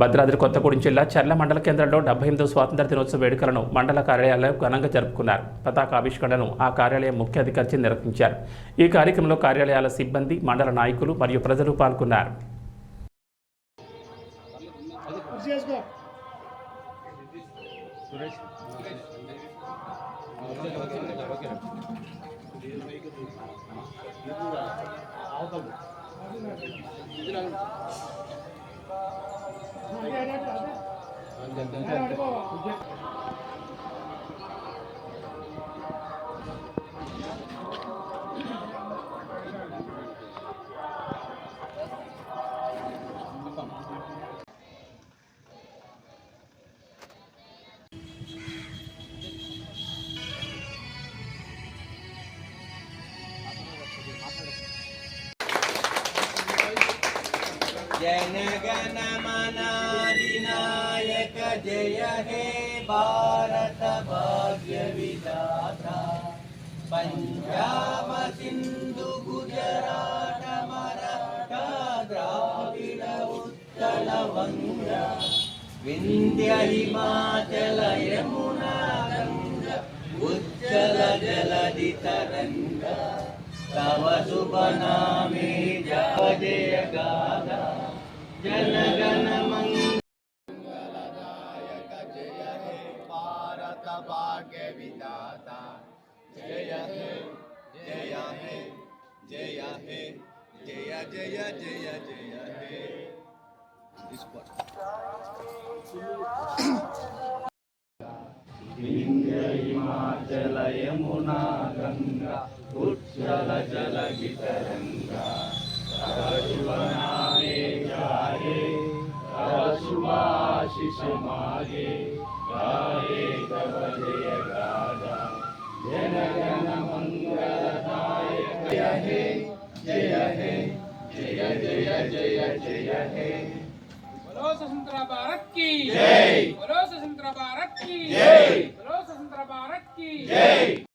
భద్రాద్రి కొత్తగూడెం జిల్లా చర్ల మండల కేంద్రంలో 78వ స్వాతంత్ర దినోత్సవ వేడుకలను మండల కార్యాలయంలో ఘనంగా జరుపుకున్నారు. పతాక ఆవిష్కరణను ఆ కార్యాలయం ముఖ్య అధికారి నిర్వహించారు. ఈ కార్యక్రమంలో కార్యాలయాల సిబ్బంది, మండల నాయకులు మరియు ప్రజలు పాల్గొన్నారు. जनगण मन अधिनायक जय हे भारत भाग्य विधाता पंजाब सिंधु गुजरात मराठा द्राविड उत्कल वंगा विंध्य हिमाचल यमुना गंगा उज्जल जलधि तरंगा तव शुभ नामे जय गाथा जनगण मंगलदायक जय हे भारत भाग्य विधाता जय हे जय हे जय हे जय जय जय जय हे विंध्य हिमाचल यमुना गंगा उज्जल जलधि तरंगा शुभ नामे गाये शुभ आशीष मागे गाये तव जय गाथा जनगण मंगलदायक जय हे जय हे जय जय जय जय हे बोलो स्वतंत्र भारत की जय। बोलो स्वतंत्र भारत की जय। बोलो स्वतंत्र भारत की जय।